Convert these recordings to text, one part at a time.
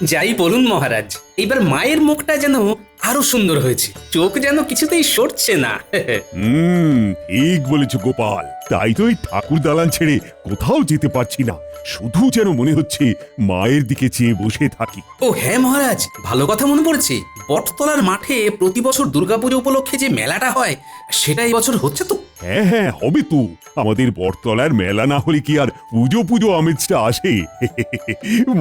যাই বলুন মহারাজ, এইবার মায়ের মুখটা যেন আরো সুন্দর হয়েছে, চোখ যেন কিছুতেই সরছে না। ঠিক বলেছ গোপাল। তাই তো এই ঠাকুর দালান ছেড়ে কোথাও যেতে পারছি না, শুধু যেন মনে হচ্ছে মায়ের দিকে চেয়ে বসে থাকি। ও হ্যাঁ মহারাজ, ভালো কথা মনে পড়েছে, বটতলার মাঠে প্রতি বছর দুর্গাপুজো উপলক্ষে যে মেলাটা হয়, সেটা এই বছর হচ্ছে তো। হ্যাঁ হ্যাঁ, হবে তো। আমাদের বটতলার মেলা না হলে কি আর পুজো পুজো আমেজটা আসে?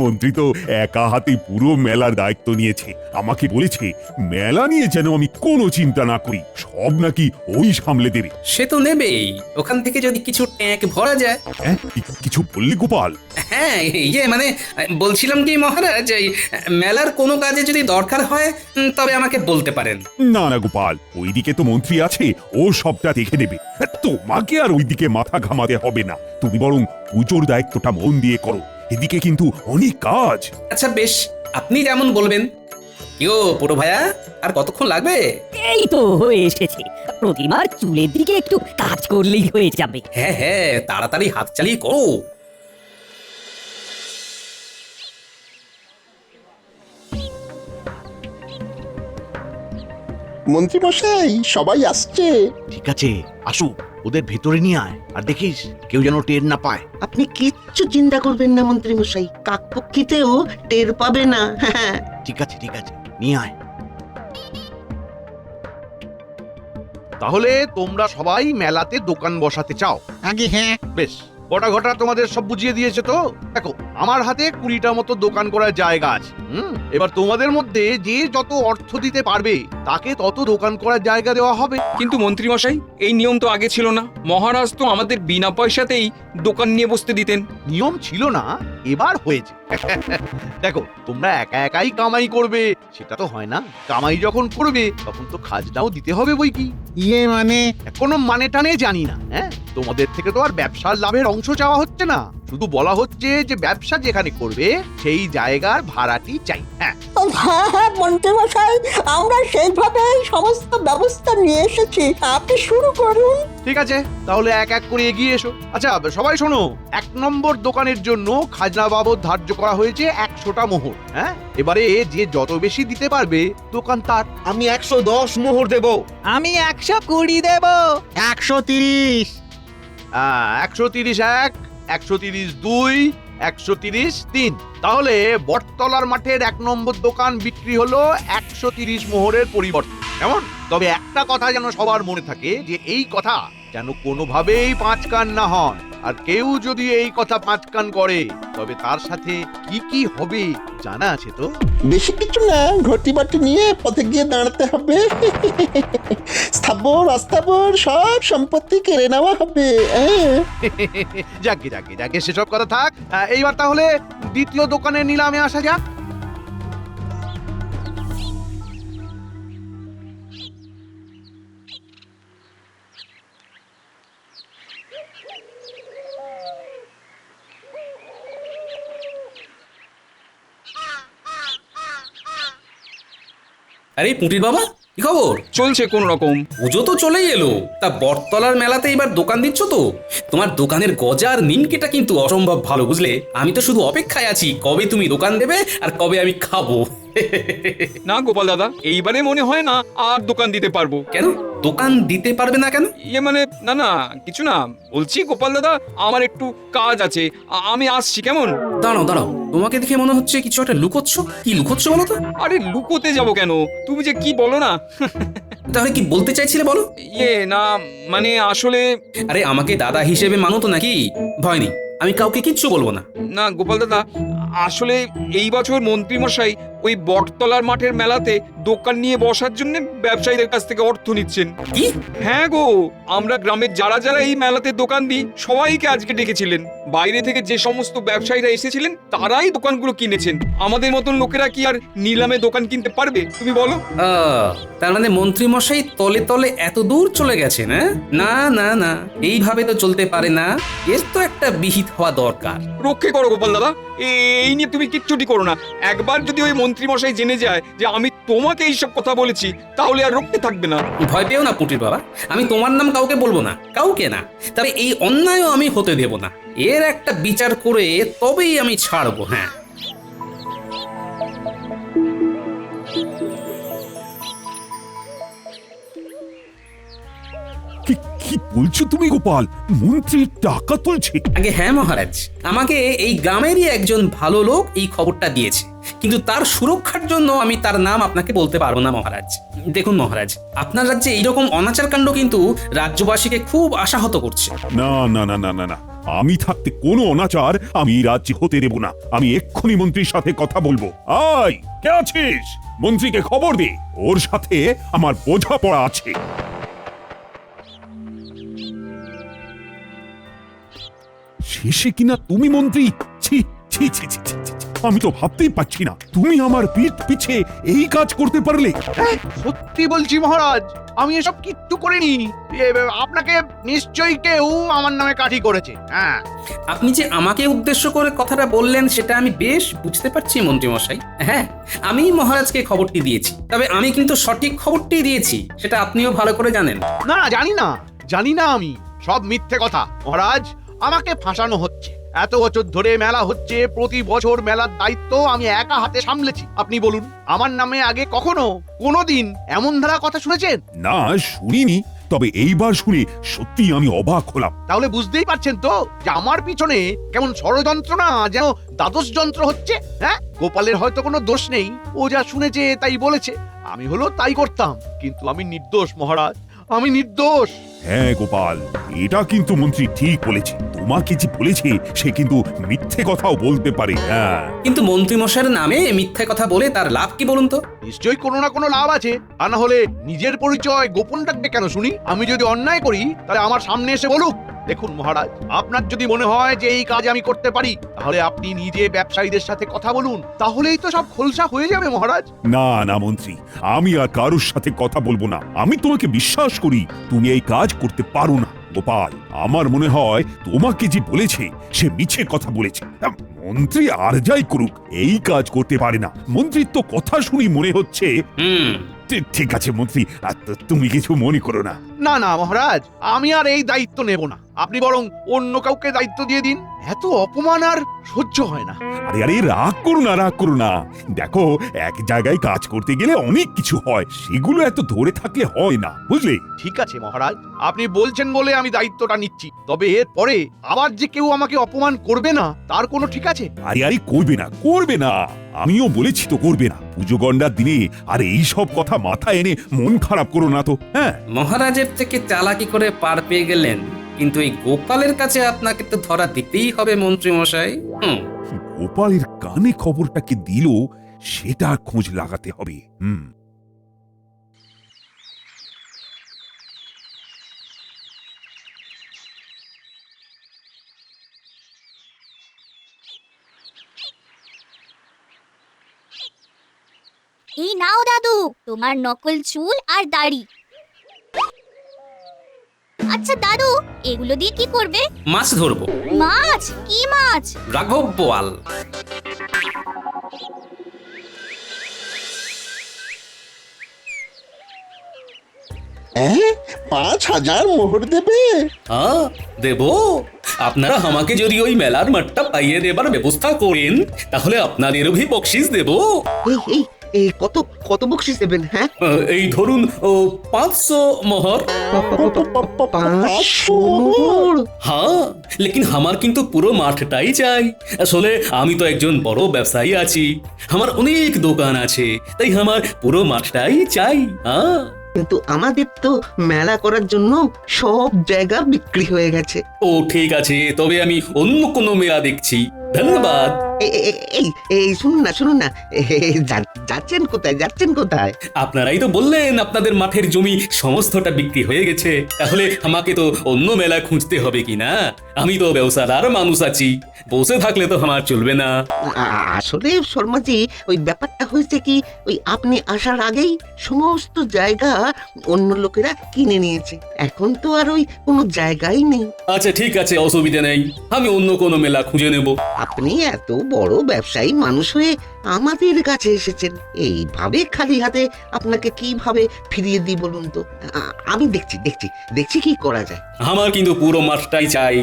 মন্ত্রী তো একা হাতে পুরো মেলার দায়িত্ব নিয়েছে। আমাকে বলেছে মেলা নিয়ে যেন আমি কোনো চিন্তা না করি, সব নাকি ওই সামলে দেবে। সে তো নেবেই, ওখান থেকে যদি কিছু ট্যাঙ্ক ভরা যায়। হ্যাঁ, কিছু বললি গোপাল? হ্যাঁ মানে বলছিলাম কি মহারাজ, এই মেলার কোনো কাজে যদি দরকার হয় তবে আমাকে বলতে পারেন। না না গোপাল, ওইদিকে তো মন্ত্রী আছে, ও সবটা দেখে নেবে। তোমাকে আর ওইদিকে মাথা ঘামাতে হবে না, তুমি বরং পুজোর দায়িত্বটা মন দিয়ে করো, এদিকে কিন্তু অনেক কাজ। আচ্ছা বেশ, আপনি যেমন বলবেন। ইয়ো পুরো ভাইয়া, আর কতক্ষণ লাগবে? এই তো হয়ে এসেছে, প্রতিমার চুলের দিকে একটু কাজ করলেই হয়ে যাবে। হ্যাঁ হ্যাঁ, তাড়াতাড়ি হাত চালিয়ে করো। মন্ত্রী মশাই, সবাই আসছে। ঠিক আছে, আসুক, ওদের ভেতরে নিয়ে আয়, আর দেখিস কেউ যেন টের না পায়। আপনি কিচ্ছু চিন্তা করবেন না মন্ত্রী মশাই, কাকপক্ষীতেও টের পাবে না। হ্যাঁ, ঠিক আছে ঠিক আছে, নিয়ে আয়। তাহলে তোমরা সবাই মেলাতে দোকান বসাতে চাও? আগে হ্যাঁ। বেশ, গোটা ঘটা তোমাদের সব বুঝিয়ে দিয়েছে তো। দেখো, আমার হাতে 20টা মতো দোকান করার জায়গা আছে। এবার তোমাদের মধ্যে যে যত অর্থ দিতে পারবে তাকে তত দোকান করার জায়গা দেওয়া হবে। কিন্তু মন্ত্রী মশাই, এই নিয়ম তো আগে ছিল না। মহারাজ তো আমাদের বিনা পয়সাতেই দোকান নিয়ে বসতে দিতেন। নিয়ম ছিল না, এবার হয়েছে। দেখো, তোমরা একা একাই কামাই করবে সেটা তো হয় না। কামাই যখন করবে তখন তো খাজনাও দিতে হবে বই কি। ইয়ে মানে? কোনো মানে টানে জানি না। হ্যাঁ, তোমাদের থেকে তো আর ব্যবসার লাভের অংশ চাওয়া হচ্ছে না, শুধু বলা হচ্ছে যে ব্যবসা যেখানে করবে সেই জায়গার ভাড়াটি চাই। হ্যাঁ হ্যাঁ হ্যাঁ মন্ত্রী মশাই, আমরা সেইভাবে সমস্ত ব্যবস্থা নিয়ে এসেছি, আপনি শুরু করুন। ঠিক আছে, তাহলে এক এক করে এগিয়ে এসো। আচ্ছা সবাই শোনো, 1 নম্বর দোকানের জন্য খাজনা বাবদ ধার্য করা হয়েছে 100টা মোহর। হ্যাঁ, এবারে যে যত বেশি দিতে পারবে দোকান তার। আমি 110 মোহর দেব। আমি 120 দেব। 130। 130 1, 130 2, 130 3। তাহলে বটতলার মাঠের 1 নম্বর দোকান বিক্রি হলো 130 মোহরের পরিবর্তে। কেমন? তবে একটা কথা যেন সবার মনে থাকে, যে এই কথা যেন কোনোভাবেই 5 কান না হন। আর কেউ যদি এই কথা 5 কান করে তবে তার সাথে কি কি হবে জানা আছে তো? বেশি কিছু না, ঘটি বাটি নিয়ে পথে গিয়ে দাঁড়াতে হবে। স্থাবর অস্থাবর সব সম্পত্তি কেড়ে নেওয়া হবে। যাকে যাকে যাকে সেসব কথা থাক। এইবার তাহলে দ্বিতীয় দোকানের নিলামে আসা যাক। আরে পুঁটির বাবা, কি খবর? চলছে কোন রকম। পুজো তো চলেই এলো, তা বটতলার মেলাতে এবার দোকান দিচ্ছ তো? তোমার দোকানের গজা আর নিমকিটা কিন্তু অসম্ভব ভালো, বুঝলে? আমি তো শুধু অপেক্ষায় আছি কবে তুমি দোকান দেবে আর কবে আমি খাবো। না গোপাল দাদা, এইবারে মনে হয় না আর দোকান দিতে পারবো। কেন দোকান দিতে পারবে না কেন? ইয়ে মানে, না না কিছু না, বলছি গোপাল দাদা, আমার একটু কাজ আছে, আমি আসছি। কেমন? দাঁড়াও দাঁড়াও, তোমাকে দেখে মনে হচ্ছে কিছু একটা লুকোচ্ছ। কি লুকোচ্ছ বলো তো? আরে লুকোতে যাব কেন, তুমি যে কি বলো না। তাহলে কি বলতে চাইছিলে বলো? ইয়ে না মানে আসলে, আরে আমাকে দাদা হিসেবে মানো তো নাকি? ভয় নেই, আমি কাউকে কিচ্ছু বলবো না। না গোপাল দাদা, আসলে এই বছর মন্ত্রী মশাই ওই বটতলার মাঠের মেলাতে দোকান নিয়ে বসার জন্য ব্যবসায়ীদের কাছ থেকে অর্থ নিচ্ছেন। কি? হ্যাঁ গো, আমরা গ্রামের যারা যারা এই মেলাতে দোকান দিই সবাইকে আজকে ডেকেছিলেন। বাইরে থেকে যে সমস্ত ব্যবসায়ীরা এসেছিলেন তারাই দোকানগুলো কিনেছেন। আমাদের মতন লোকেরা কি আর নিলামে দোকান কিনতে পারবে তুমি বলো? তার মানে মন্ত্রী মশাই তলে তলে এত দূর চলে গেছেন? না না না, এইভাবে তো চলতে পারে না, এর তো একটা বিহিত হওয়া দরকার। রক্ষে করো গোপাল দাদা, এই নিয়ে তুমি কিচ্ছুটি করো না। একবার যদি ওই মন্ত্রী মশাই জেনে যায় যে আমি তোমাকে এইসব কথা বলেছি, তাহলে আর রক্ষে থাকবে না। ভয় পেও না পুটির বাবা, আমি তোমার নাম কাউকে বলবো না, কাউকে না। তবে এই অন্যায়ও আমি হতে দেব না, এর একটা বিচার করে তবেই আমি ছাড়বো। হ্যাঁ বলছো তুমি গোপাল? মন্ত্রী টাকা তুলছে? আগে হ্যাঁ মহারাজ, আমাকে এই গ্রামেরই একজন ভালো লোক এই খবরটা দিয়েছে, কিন্তু তার সুরক্ষার জন্য আমি তার নাম আপনাকে বলতে পারবো না মহারাজ। দেখুন মহারাজ, আপনার রাজ্যে এইরকম অনাচার কাণ্ড কিন্তু রাজ্যবাসীকে খুব আশাহত করছে। না না না না না না, আমি থাকতে কোনো অনাচার আমি এই রাজ্যে হতে দেব না। আমি এক্ষুনি মন্ত্রীর সাথে কথা বলবো। আয়, কে আছিস? মন্ত্রীকে খবর দে, ওর সাথে আমার বোঝাপড়া আছে। শেষে কিনা তুমি মন্ত্রী? ছি ছি ছি ছি ছি, ছি। আমি তো ভাবতেই পারছি না তুমি আমার পিঠ পিছে এই কাজ করতে পারলে। সত্যি বলছি মহারাজ, আমি এসব কিচ্ছু করিনি। আপনাকে নিশ্চয়ই কেউ আমার নামে কাঠি করেছে। হ্যাঁ, আপনি যে আমাকে উদ্দেশ্য করে কথাটা বললেন সেটা আমি বেশ বুঝতে পারছি মন্ত্রী মশাই। হ্যাঁ, আমি মহারাজকে খবরটি দিয়েছি, তবে আমি কিন্তু সঠিক খবরটি দিয়েছি, সেটা আপনিও ভালো করে জানেন। না জানি না আমি সব মিথ্যে কথা মহারাজ। আমাকে ফাঁসানো হচ্ছে। এত বছর ধরে মেলা হচ্ছে, প্রতি বছর মেলার দায়িত্ব আমি একা হাতে সামলেছি। আপনি বলুন, আমার নামে আগে কখনো কোনোদিন এমন ধারা কথা শুনেছেন? না, শুনিনি, তবে এইবার শুনে সত্যি আমি অবাক হলাম। তাহলে বুঝতেই পারছেন তো যে আমার পিছনে কেমন ষড়যন্ত্র না যেন দ্বাদশ যন্ত্র হচ্ছে। হ্যাঁ, গোপালের হয়তো কোনো দোষ নেই, ও যা শুনেছে তাই বলেছে, আমি হলো তাই করতাম। কিন্তু আমি নির্দোষ মহারাজ, আমি নির্দোষ। হ্যাঁ গোপাল, এটা কিন্তু মন্ত্রী ঠিক বলেছে। তোমাকে যে বলেছে সে কিন্তু মিথ্যে কথাও বলতে পারে। হ্যাঁ, কিন্তু মন্ত্রী মশাইয়ের নামে মিথ্যে কথা বলে তার লাভ কি বলুন তো? নিশ্চয়ই কোনো না কোনো লাভ আছে, তা না হলে নিজের পরিচয় গোপন রাখবে কেন শুনি? আমি যদি অন্যায় করি তাহলে আমার সামনে এসে বলুক। দেখুন মহারাজ, আপনার যদি মনে হয় যে এই কাজ আমি করতে পারি, তাহলে আপনি নিজে ব্যবসায়ীদের সাথে কথা বলুন, তাহলেই তো সব খোলসা হয়ে যাবে মহারাজ। না না মন্ত্রী, আমি আর কারোর সাথে কথা বলবো না। আমি তোমাকে বিশ্বাস করি, তুমি এই কাজ করতে পারো না। গোপাল, আমার মনে হয় তোমাকে যে বলেছে সে মিছে কথা বলেছে। মন্ত্রী আর যাই করুক, এই কাজ করতে পারে না। মন্ত্রীর তো কথা শুনি মনে হচ্ছে। ঠিক আছে মন্ত্রী, তুমি কিছু মনে করো না। না না মহারাজ, আমি আর এই দায়িত্ব নেব না। আপনি বরং অন্য কাউকে দায়িত্ব দিয়ে দিন। এত অপমান আর সহ্য হয় না। আরে আরে, রাগ করো না, রাগ করো না। দেখো, এক জায়গায় কাজ করতে গেলে অনেক কিছু হয়, সেগুলো এত ধরে থাকলে হয় না, বুঝলে? ঠিক আছে মহারাজ, আপনি বলছেন বলে আমি দায়িত্বটা নিচ্ছি। তবে এর পরে আবার যে কেউ আমাকে অপমান করবে না তার কোনো ঠিক আছে? আরে আরে, করবে না, করবে না। আমিও বলেছি তো করবে না। পুজো গন্ডার দিনে আর এই সব কথা মাথায় এনে মন খারাপ করো না তো। হ্যাঁ, মহারাজের থেকে চালাকি করে পার পেয়ে গেলেন, কিন্তু এই গোপালের কাছে আপনাকে তো ধরা দিতেই হবে মন্ত্রী মশাই। গোপালের কানে খবরটা কি দিল সেটা খোঁজ লাগাতে হবে। এই নাও দাদু, তোমার নকল চুল আর দাড়ি। আচ্ছা দাদু, এগুলো দিয়ে কি করবে? মাছ ধরবো। মাছ? কি মাছ? রাঘব বোয়াল। হ্যাঁ, ৫,০০০ মোহর দেবে? হ্যাঁ দেব। আপনারা আমাকে যদি ওই মেলার মাঠটা পাইয়ে দেবার ব্যবস্থা করেন, তাহলে আপনাদেরও ভি বকশিস দেব। এই এই এই কত কত বকশিস দেবেন? হ্যাঁ, এই ধরুন 500 মোহর। ৫০০ মোহর? হ্যাঁ, লেকিন আমার কিন্তু পুরো মাঠটাই চাই। আসলে আমি তো একজন বড় ব্যবসায়ী আছি, আমার অনেক দোকান আছে, তাই আমার পুরো মাঠটাই চাই। হ্যাঁ, কিন্তু আমাদের তো মেলা করার জন্য সব জায়গা বিক্রি হয়ে গেছে। ও ঠিক আছে, তবে আমি অন্য কোনো মেলা দেখছি। ধন্যবাদ। এই শুনুন না, যাচ্ছেন কোথায়? আপনারাই তো বললেন আপনাদের মাঠের জমি সমস্তটা বিক্রি হয়ে গেছে, তাহলে আমাকে তো অন্য মেলা খুঁজতে হবে কি না? আমি তো ব্যবসাদার মানুষ আছি, বসে থাকলে তো আমার চলবে না। আসলে শর্মাজি, ওই ব্যাপারটা হয়েছে কি, ওই আপনি আসার আগেই সমস্ত জায়গা অন্য লোকেরা কিনে নিয়েছে। এখন তো আর ওই কোনো জায়গাই নেই। আচ্ছা ঠিক আছে, অসুবিধা নেই, আমি অন্য কোনো মেলা খুঁজে নেব। আপনি এত বড় ব্যবসায়ী মানুষ হয়ে আমাদের কাছে এসেছেন, এইভাবে খালি হাতে আপনাকে কিভাবে ফিরিয়ে দিই বলুন তো? আমি দেখছি কি করা যায়। আমার কিন্তু পুরো মাঠটাই চাই।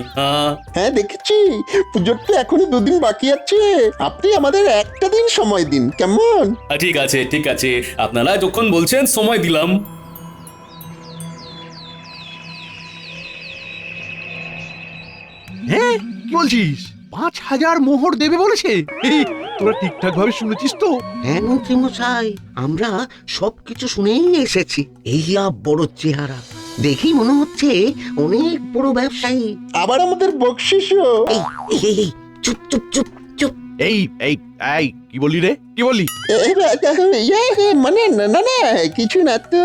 হ্যাঁ দেখেছি, পুজোর তো এখনো 2 দিন বাকি আছে। আপনি আমাদের একটা দিন সময় দিন, কেমন? ঠিক আছে, আপনারা যখন বলছেন সময় দিলাম। হ্যাঁ কি বলছিস 5,000 মোহর দেবে বলেছে এই, তোরা ঠিকঠাক ভাবে শুনেছিস তো? হ্যাঁ মন্ত্রী মশাই, আমরা সবকিছু শুনেই এসেছি। এই বড় চেহারা দেখি মনে হচ্ছে অনেক বড় ব্যবসায়ী। আবার আমাদের বকশিসও। এই এই, এই, এই, চুপ চুপ চুপ চুপ। এই এই এই কি বললি রে, কি বললি? মানে না না না কিছু না তো,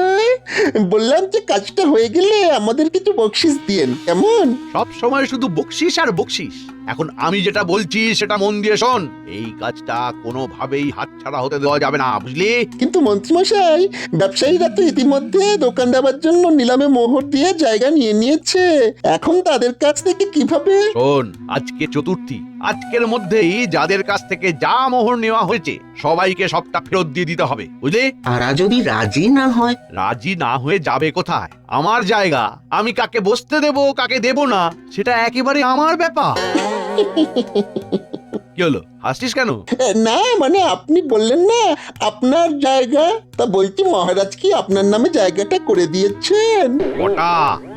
বললাম যে কাজটা হয়ে গেলে আমাদের কিছু বকশিস দিয়েন কেমন? সব সময় শুধু বকশিস আর বকশিস। এখন আমি যেটা বলছি সেটা মন দিয়ে শোন। এই কাজটা কোনোভাবেই হাতছাড়া হতে দেওয়া যাবে না, বুঝলি? কিন্তু মন্ত্রীমশাই, ব্যবসায়ীরা তো ইতিমধ্যে দোকান দেওয়ার জন্য নিলামে মোহর দিয়ে জায়গা নিয়ে নিয়েছে, এখন তাদের কাছ থেকে কিভাবে? শোন, আজকে চতুর্থী, আজকের মধ্যেই যাদের কাছ থেকে যা মোহর নেওয়া হয়েছে সবাইকে সবটা ফেরত দিয়ে দিতে হবে, বুঝলি? আর যদি রাজি না হয়? রাজি না হয়ে যাবে কোথায়? আমার জায়গা, আমি কাকে বসতে দেব কাকে দেব না সেটা একেবারে আমার ব্যাপার। কি হলো, হাসছিস কেন? না মানে আপনি বললেন না আপনার জায়গা, তা বলছি মহারাজ কি আপনার নামে জায়গাটা করে দিয়েছেন? ওটা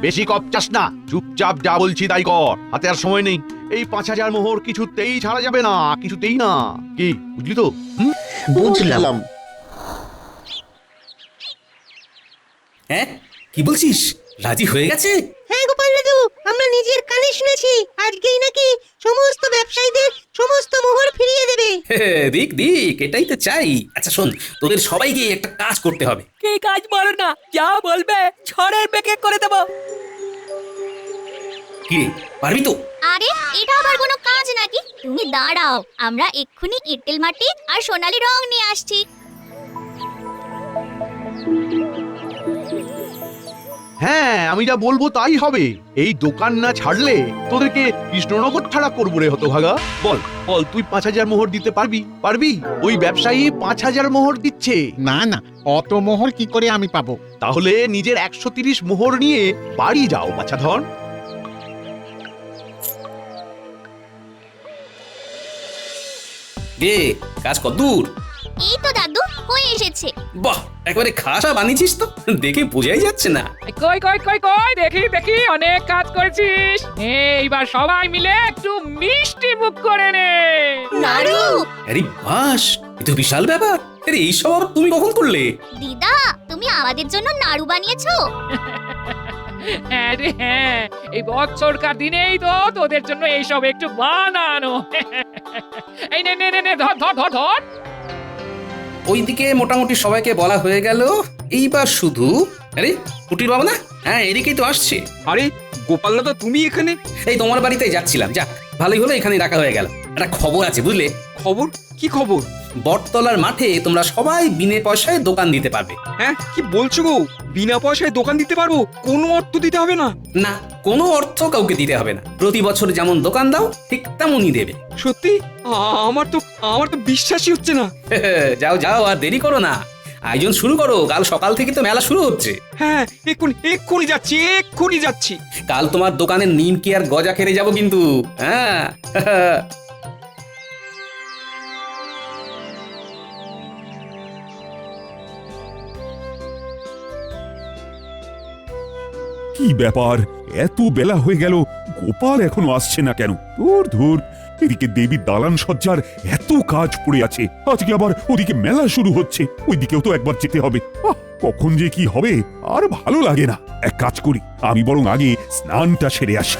বেশি কপচাস না, চুপচাপ যা বলছি তাই কর, হাতে আর সময় নেই। এই 5,000 মোহর কিছুতেই ছাড়া যাবে না, কিছুতেই না। কি বুঝলি তো? বুঝলাম। হ্যাঁ কি বলছিস, রাজি হয়ে গেছে? হ্যাঁ গোপাল দাদু, আমরা নিজের কানে শুনেছি আজকেই নাকি সমস্ত ব্যবসায়ীদের সমস্ত মোহর ফিরিয়ে দেবে। দিক দিক, এটাই তো চাই। আচ্ছা শোন, তোদের সবাইকে একটা কাজ করতে হবে। কি কাজ বলো না, যা বলবে ছড়ের বেঁকে করে দেবো। কি রে, পারবি তো? আরে এটা আবার কোনো কাজ নাকি? তুমি দাঁড়াও, আমরা এক্ষুনি এঁটেল মাটি আর সোনালী রং নিয়ে আসছি। হ্যাঁ, আমি যা বলবো তাই হবে। এই দোকান না ছাড়লে তোদেরকে কৃষ্ণনগর ছাড়া করবো রে হতভাগা। বল বল, তুই 5,000 মোহর দিতে পারবি? পারবি? ওই ব্যবসায়ী 5,000 মোহর দিচ্ছে। না না, অত মোহর কি করে আমি পাবো? তাহলে নিজের 130 মোহর নিয়ে বাড়ি যাও বাছাধন। রে, কাজ কতদূর? এই তো দাদু, হয়ে এসেছে। বাহ, একেবারে খাসা বানিয়েছিস তো, দেখে বোঝাই যাচ্ছে না। কই কই কই কই, দেখি দেখি, অনেক কাজ করেছিস। এইবার সবাই মিলে একটু মিষ্টি মুখ করে নে। নাড়ু, আরে বাস, এ তো বিশাল ব্যাপার। আরে এইসব আবার তুমি কখন করলে? দিদা তুমি আমাদের জন্য নাড়ু বানিয়েছো? হ্যাঁ রে হ্যাঁ, এই বছরকার দিনেই তো তোদের জন্য এইসব একটু বানানো। এই নে নে নে নে, ধর ধর ধর ধর। ওইদিকে মোটামুটি সবাইকে বলা হয়ে গেল, এইবার শুধু আরে কুটির বাবা না, হ্যাঁ এদিকেই তো আসছে। আরে গোপাল দাদা, তুমি এখানে? এই তোমার বাড়িতে যাচ্ছিলাম, যাক ভালোই হলো এখানে রাখা হয়ে গেল। একটা খবর আছে বুঝলে। খবর? কি খবর? বটতলার মাঠে তোমরা সবাই বিনে পয়সায় দোকান দিতে পারবে। হ্যাঁ কি বলছো গো, বিনা পয়সায় দোকান দিতে পারবো? কোনো অর্থ দিতে হবে না? না, কোনো অর্থ কাউকে দিতে হবে না, প্রতি বছর যেমন দোকান দাও ঠিক তেমনই দেবে। সত্যি? আমার তো বিশ্বাসই হচ্ছে না। যাও যাও, আর দেরি করো না, আয়োজন শুরু করো, কাল সকাল থেকে তো মেলা শুরু হচ্ছে। হ্যাঁ এক্ষুনি যাচ্ছি, এক্ষুনি যাচ্ছি। কাল তোমার দোকানের নিমকি আর গজা খেতে যাবো কিন্তু। হ্যাঁ কি ব্যাপার, এত বেলা হয়ে গেল, গোপাল এখনো আসছে না কেন? ধুর ধুর, এদিকে দেবীর দালান সজ্জার এত কাজ পড়ে আছে, আজকে আবার ওদিকে মেলা শুরু হচ্ছে, ওইদিকেও তো একবার যেতে হবে। কখন যে কি হবে আর ভালো লাগে না। এক কাজ করি, আমি বরং আগে স্নানটা সেরে আসি।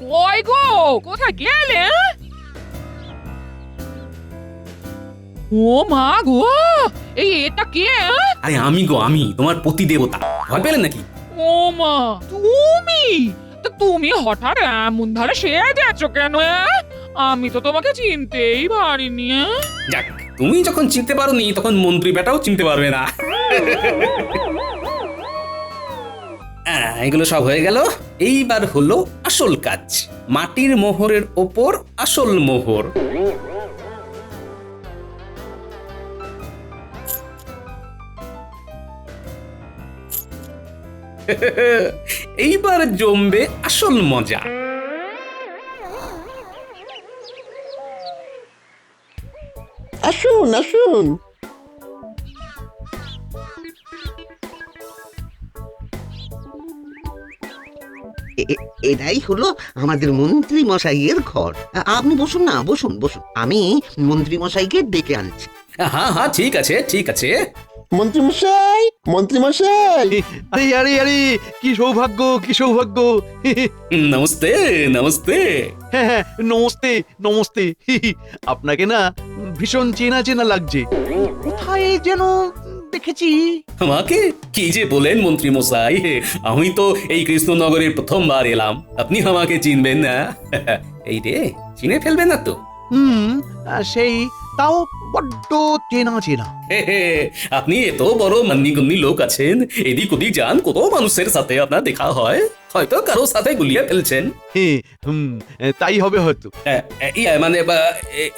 কই গো, কোথায় গেলে? ও মা গো, এটা কে? আরে আমি গো, আমি তোমার পতি দেবতা, ভয় পেলেন নাকি? ও মা, তুমি? তা তুমি হঠাৎ এমন ধারে সেজেছো কেন? আমি তো তোমাকে চিনতেই পারিনি। যাক, তুমি যখন চিনতে পারোনি তখন মন্ত্রী বেটাও চিনতে পারবে না। এগুলো সব হয়ে গেল, এইবার হলো আসল কাজ, মাটির মোহরের ওপর আসল মোহর। এইবার জমবে আসল মজা। আসুন আসুন। এটাই হলো আমাদের মন্ত্রী মশাইয়ের ঘর। আপনি বসুন না, বসুন বসুন, আমি মন্ত্রী মশাইকে ডেকে আনছি। হ্যাঁ হ্যাঁ ঠিক আছে ঠিক আছে। মন্ত্রীমশাই, মন্ত্রীমশাই, আরে আরে আরে, কি সৌভাগ্য কি সৌভাগ্য। নমস্তে নমস্তে। হ্যাঁ হ্যাঁ, নমস্তে নমস্তে। আপনাকে না ভীষণ চেনা চেনা লাগছে, কোথায় যেন দেখেছি। আমাকে কি যে বলেন মন্ত্রী মশাই, আমি তো এই কৃষ্ণনগরের প্রথমবার এলাম, আপনি আমাকে চিনবেন না? এই রে, চিনে ফেলবেন না তো? সেই তাও বড্ড চেনা চেনা। আপনি এত বড় মান্যিগণ্যি লোক আছেন, এদিক ওদিক যান, কত মানুষের সাথে আপনার দেখা হয়, হয়তো কারোর সাথে গুলিয়ে ফেলছেন। তাই হবে হয়তো। মানে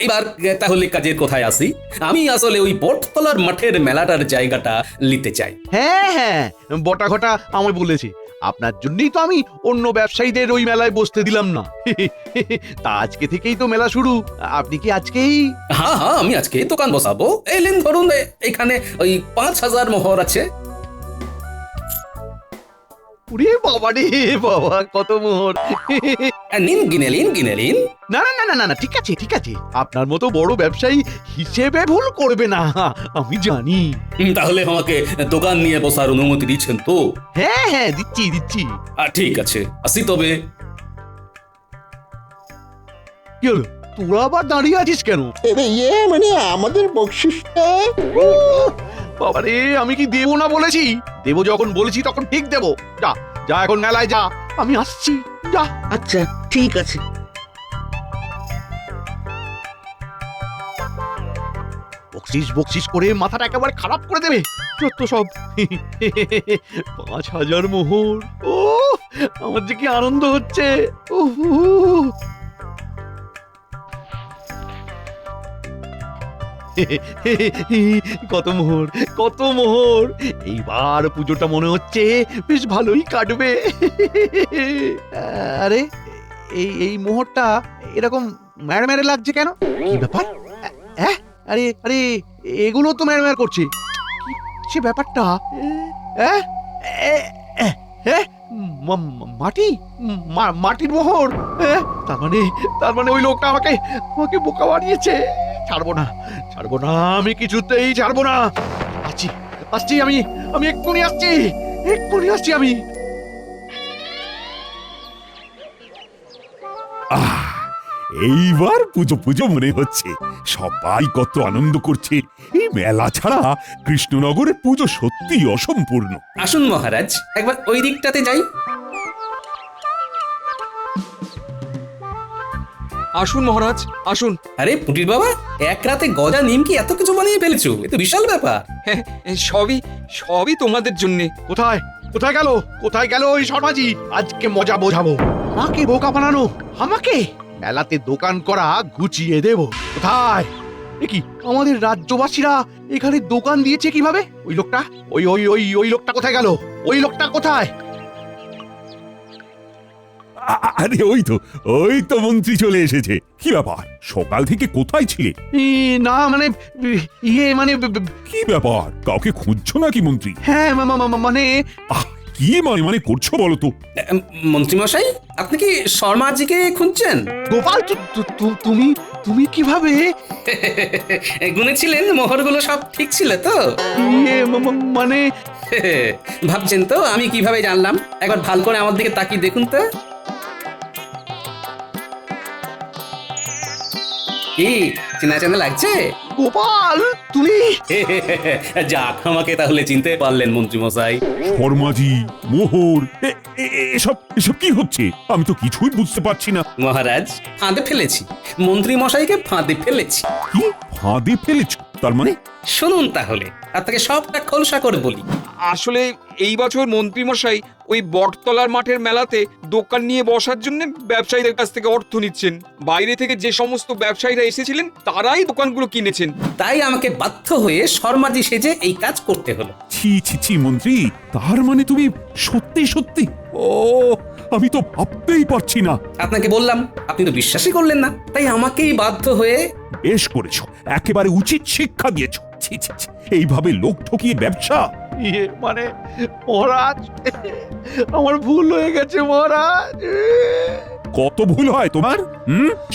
এবার তাহলে কাজের কোথায় আসি? আমি আসলে ওই বটতলার মাঠের মেলাটার জায়গাটা নিতে চাই। হ্যাঁ হ্যাঁ, বটা ঘটা আমায় বলেছে, আপনার জন্যই তো আমি অন্য ব্যবসায়ীদের ওই মেলায় বসতে দিলাম না। তা আজকে থেকেই তো মেলা শুরু, আপনি কি আজকেই? হ্যাঁ হ্যাঁ, আমি আজকে দোকান বসাবো। এলেন ধরুন, এখানে ওই 5000 মোহর আছে। ওরে বাবা রে বাবা, কত মোহর! নিন, গিনে নিন গিনে নিন। না না না না না না, ঠিক আছে ঠিক আছে, আপনার মতো বড় ব্যবসায়ী হিসেবে ভুল করবে না, আমি জানি। তাহলে আমাকে দোকান নিয়ে বসার অনুমতি দিচ্ছেন তো? হ্যাঁ হ্যাঁ, দিচ্ছি দিচ্ছি। ঠিক আছে, আসি তবে। কি হলো, তোরা আবার দাঁড়িয়ে আছিস কেন? এরে মানে আমাদের বকশিসটা। বাবারে, আমি কি দেবো না বলেছি? দেবো যখন বলেছি তখন ঠিক দেবো। যা যা, এখন মেলায় যা, আমি আসছি, যা। আচ্ছা ঠিক আছে। বকশিস বকশিস করে মাথাটা একেবারে খারাপ করে দেবে যত সব। 5000 মোহর, ও আমার যে কি আনন্দ হচ্ছে। কত মোহর কত মোহর, এইবার পুজোটা মনে হচ্ছে বেশ ভালোই কাটবে। আরে এই এই মোহরটা এরকম ম্যাড় ম্যাড়ে লাগছে কেন? কি ব্যাপার? আরে আরে, এগুলো তো ম্যাড় ম্যাড় করছে, সে ব্যাপারটা? মাটি, মাটির মোহর। তার মানে ওই লোকটা আমাকে আমাকে বোকা বানিয়েছে। ছাড়বো না ছাড়বো না, আমি কিছুতেই ছাড়বো না। আসছি আসছি, আমি এক্ষুনি আসছি, এক্ষুনি আসছি আমি। এইবার পুজো পুজো মনে হচ্ছে, সবাই কত আনন্দ করছে। এই মেলা ছাড়া কৃষ্ণনগরের পুজো সত্যি অসম্পূর্ণ। আসুন মহারাজ, একবার ওই দিকটাতে যাই। আসুন মহারাজ আসুন। আরে পুটির বাবা, এক রাতে গজা নিমকি এত কিছু বানিয়ে ফেলেছো, এ তো বিশাল ব্যাপার। হ্যাঁ, সবই সবই তোমাদের জন্যে। কোথায় কোথায় গেল কোথায় গেল ওই শর্মাজি? আজকে মজা বোঝাবো। আমাকে বোকা বানানো, আমাকে মেলাতে দোকান করা গুছিয়ে দেব। কোথায়? এ কি, আমাদের রাজ্যবাসীরা এখানে দোকান দিয়েছে কিভাবে? ওই লোকটা, ওই ওই ওই ওই লোকটা কোথায় গেল? ওই লোকটা কোথায়? আরে ওই তো মন্ত্রী চলে এসেছে। কি ব্যাপার, সকাল থেকে কোথায় ছিলে? না মানে মানে কি ব্যাপার, কাউকে খুঁজছো নাকি মন্ত্রী? হ্যাঁ মানে কি মানে করছো বলো তো? মন্ত্রী মশাই, আপনি কি শর্মাজিকে খুঁজছেন? গোপাল, তুমি তুমি কিভাবে? গুনেছিলেন মোহরগুলো সব ঠিক ছিল তো? মানে ভাবছেন তো আমি কিভাবে জানলাম? একবার ভালো করে আমার দিকে তাকিয়ে দেখুন তো। কি চেনা চেনা লাগছে? গোপাল তুমি? যাক, আমাকে তাহলে চিনতে পারলেন মন্ত্রী মশাই। শর্মাজি, মোহর, এসব এসব কি হচ্ছে? আমি তো কিছুই বুঝতে পারছি না। মহারাজ, ফাঁদে ফেলেছি, মন্ত্রী মশাইকে ফাঁদে ফেলেছি। কি ফাঁদে ফেলেছ? তার মানে? শুনুন তাহলে, আপনাকে সবটা খোলসা করে বলি। আসলে এই বছর মন্ত্রী মশাই ওই বটতলার মাঠের মেলাতে দোকান নিয়ে বসার জন্য ব্যবসায়ীদের কাছ থেকে অর্থ নিচ্ছেন। বাইরে থেকে যে সমস্ত ব্যবসায়ীরা এসেছিলেন তারাই দোকানগুলো কিনেছেন। তাই আমাকে বাধ্য হয়ে শর্মাজি সেজে এই কাজ করতে হলো। ছি ছি ছি মন্ত্রী, তার মানে তুমি সত্যি সত্যি? ও, আমি তো ভাবতেই পারছি না। আপনাকে বললাম, আপনি তো বিশ্বাসই করলেন না, তাই আমাকেই বাধ্য হয়ে। বেশ করেছো, একেবারে উচিত শিক্ষা দিয়েছো। ছি ছি ছি, এইভাবে লোক ঠকিয়ে ব্যবসা, ইয়ে মানে মহারাজ, আমার ভুল হয়ে গেছে মহারাজ। কত ভুল হয় তোমার?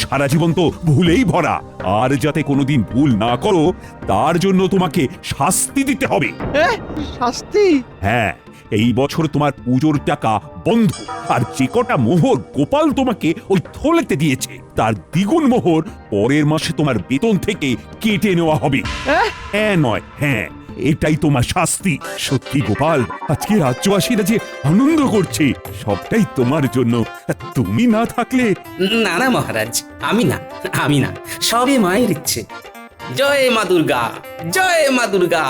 সারা জীবন তো ভুলেই ভরা। আর যাতে কোনোদিন ভুল না করো তার জন্য তোমাকে শাস্তি দিতে হবে। শাস্তি? হ্যাঁ, এই বছর তোমার পুজোর টাকা বন্ধ। আর যে কটা মোহর গোপাল তোমাকে ওই থলেতে দিয়েছে তার দ্বিগুণ মোহর পরের মাসে তোমার বেতন থেকে কেটে নেওয়া হবে। হ্যাঁ নয় হ্যাঁ, এটাই তোমার শাস্তি। সত্যি গোপাল, আজকে রাজ্যবাসীরা যে আনন্দ করছে সবটাই তোমার জন্য। তুমি না থাকলে। না না মহারাজ, আমি না, সবে মায়ের ইচ্ছে। জয় মা দুর্গা, জয় মা দুর্গা।